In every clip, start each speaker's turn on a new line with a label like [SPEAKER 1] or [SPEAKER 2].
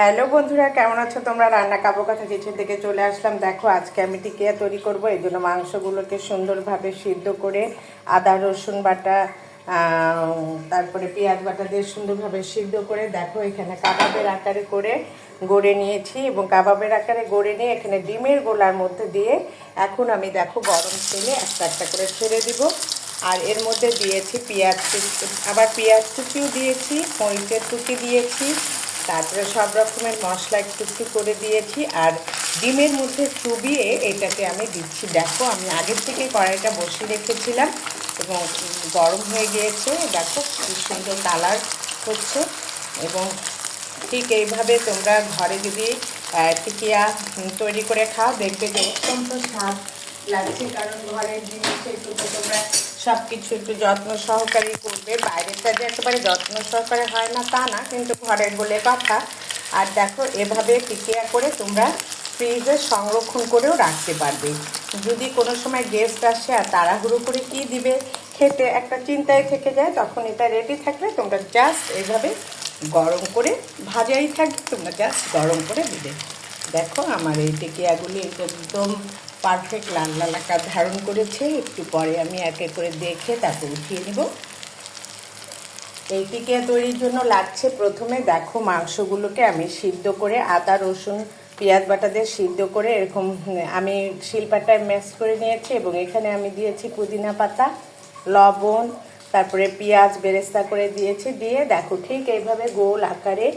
[SPEAKER 1] Hello বন্ধুরা, কেমন আছো তোমরা? রান্না কাবো কথা কিচেন থেকে চলে আসলাম। দেখো আজকে আমি টিকিয়া তৈরি করব। এই জন্য মাংসগুলোকে সুন্দরভাবে সিদ্ধ করে আদা রসুন বাটা তারপরে পেঁয়াজ বাটা দিয়ে সুন্দরভাবে সিদ্ধ করে দেখো এখানে কাবাবের আকারে করে গড়ে নিয়েছি এবং কাবাবের আকারে গড়ে নিয়ে এখানে ডিমের গোলার মধ্যে দিয়ে এখন আমি দেখো গরম তেলে একটা একটা করে ছেড়ে দিব। আর এর মধ্যে দিয়েছি পেঁয়াজ কুচি, আবার পেঁয়াজ কুচিও দিয়েছি, মরিচের কুচি দিয়েছি, তারপরে সব রকমের মশলা একটু একটু করে দিয়েছি। আর ডিমের মধ্যে চুবিয়ে এটাকে আমি দিচ্ছি। দেখো আমি আগের থেকে কড়াইটা বসিয়ে রেখেছিলাম এবং গরম হয়ে গিয়েছে। দেখো কি সুন্দর কালার হচ্ছে। এবং ঠিক এইভাবে তোমরা ঘরে যদি টিকিয়া তৈরি করে খাও, দেখবে যে অত্যন্ত স্বাদ লাগছে। কারণ ঘরের জিনিস একটু তো তোমরা সব কিছু একটু যত্ন সহকারে করবে। বাইরেটা যে একেবারে যত্ন সহকারে হয় না তা না, কিন্তু ঘরের বলে কথা। আর দেখো এভাবে টিকিয়া করে তোমরা ফ্রিজে সংরক্ষণ করেও রাখতে পারবে। যদি কোনো সময় গেস্ট আসে আর তাড়াহুড়ো করে কী দিবে খেতে একটা চিন্তায় থেকে যায়, তখন এটা রেডি থাকলে তোমরা জাস্ট এইভাবে গরম করে ভাজাই থাকবে, তোমরা জাস্ট গরম করে দিবে। দেখো আমার এই টিকিয়াগুলি একদম পারফেক্ট লাল লাল আকার ধারণ করেছে। একটু পরে আমি একে করে দেখে তারপর উঠিয়ে নেব। এই টিকিয়া তৈরির জন্য লাগছে প্রথমে দেখো মাংসগুলোকে আমি সিদ্ধ করে আদা রসুন পেঁয়াজ বাটা দিয়ে সিদ্ধ করে এরকম আমি শিলপাটায় ম্যাশ করে নিয়েছি এবং এখানে আমি দিয়েছি পুদিনা পাতা, লবণ, তারপরে পেঁয়াজ বেরেস্তা করে দিয়েছি। দিয়ে দেখো ঠিক এইভাবে গোল আকারে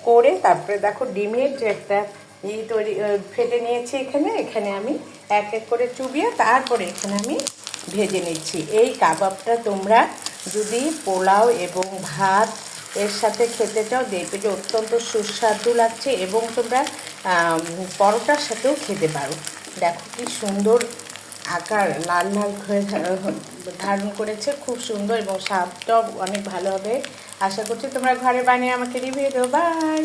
[SPEAKER 1] করে তারপরে দেখো ডিমের যে একটা তৈরি ফেটে নিয়েছি এখানে এখানে আমি এক এক করে চুবিয়ে তারপরে এখানে আমি ভেজে নিচ্ছি। এই কাবাবটা তোমরা যদি পোলাও এবং ভাত এর সাথে খেতে চাও, দেখবে যে অত্যন্ত সুস্বাদু লাগছে এবং তোমরা পরোটার সাথেও খেতে পারো। দেখো কি সুন্দর আকার লাল লাল হয়ে ধারণ করেছে, খুব সুন্দর এবং স্বাদটাও অনেক ভালো হবে। আশা করছি তোমরা ঘরে বানিয়ে আমাকে রিভিউ দেবো। বাই।